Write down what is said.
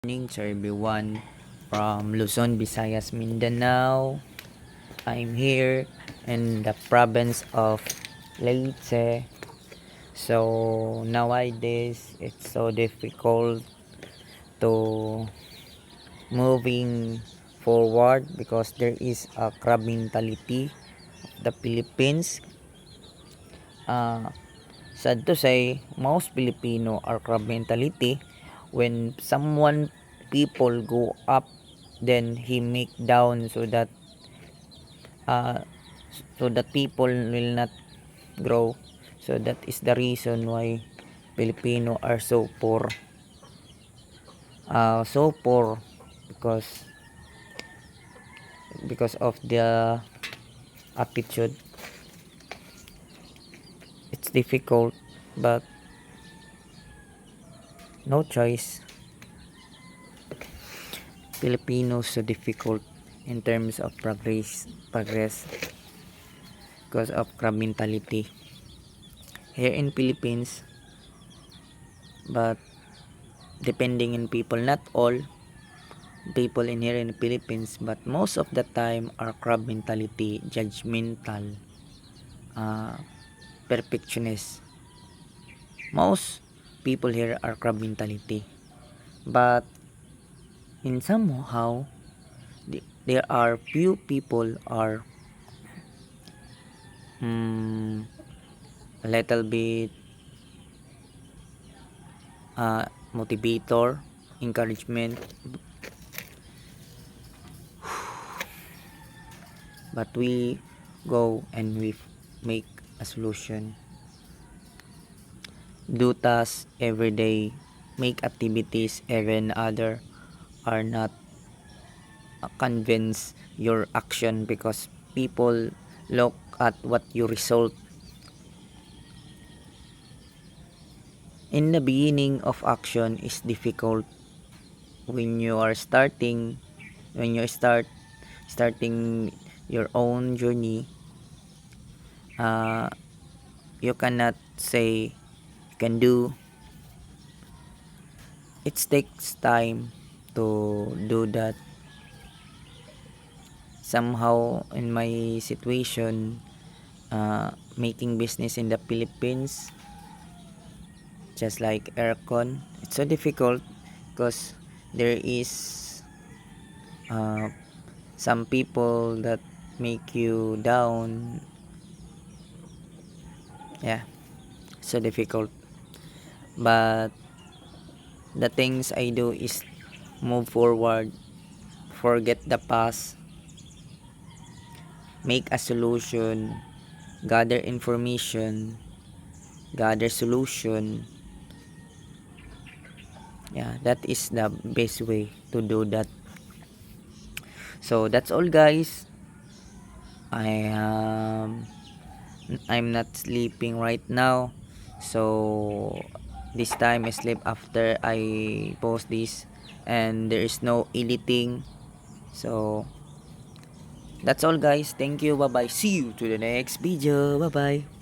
Morning to everyone from Luzon, Visayas, Mindanao. I'm here in the province of Leyte. So nowadays it's so difficult to moving forward because there is a crab mentality of the Philippines. Sad to say, most Filipino are crab mentality. When someone people go up, then he make down uh, so that people will not grow. So that is the reason why Filipino are so poor. So poor because of the attitude. It's difficult, but no choice. Filipinos so difficult in terms of progress because of crab mentality here in Philippines, but depending in people, not all people in here in the Philippines, but most of the time are crab mentality, judgmental, uh, perfectionist. Most people here are crab mentality, but in somehow there are few people are a little bit motivator, encouragement, but we go and we make a solution. Do tasks every day, make activities even other are not convinced your action because people look at what you result. In the beginning of action is difficult when you are starting your own journey. You cannot say you can do. It takes time to do that. Somehow in my situation, making business in the Philippines, just like aircon, it's so difficult because there is uh, some people that make you down. Yeah, so difficult, but the things I do is move forward, forget the past, make a solution, gather information, gather solution. Yeah, that is the best way to do that. So that's all, guys. I I'm not sleeping right now, so this time I sleep after I post this, and there is no editing. So that's all, guys. Thank you. Bye bye. See you to the next video. Bye bye.